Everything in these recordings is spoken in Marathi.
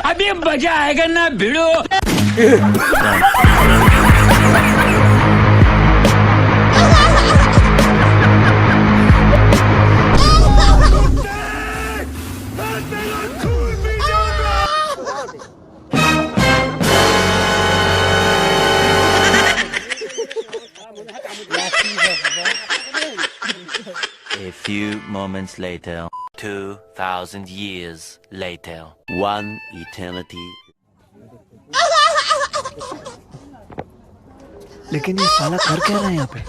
अभी मजा आएगा ना भिड़ो। A few moments later, 2,000 years later, one eternity. लेकिन ये साला कर क्या रहा है यहाँ पे?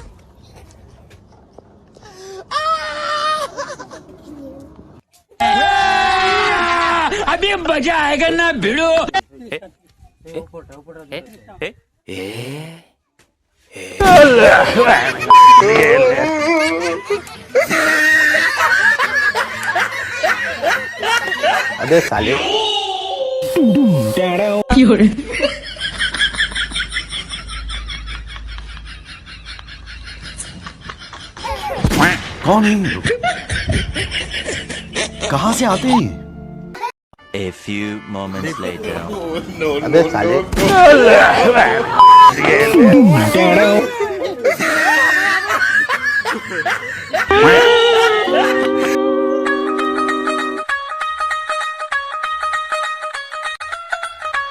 अभी मजा आएगा ना भिड़ो। अबे साले कौन है ये लोग? कहाँ से आते हैं? A few moments later. अबे साले What?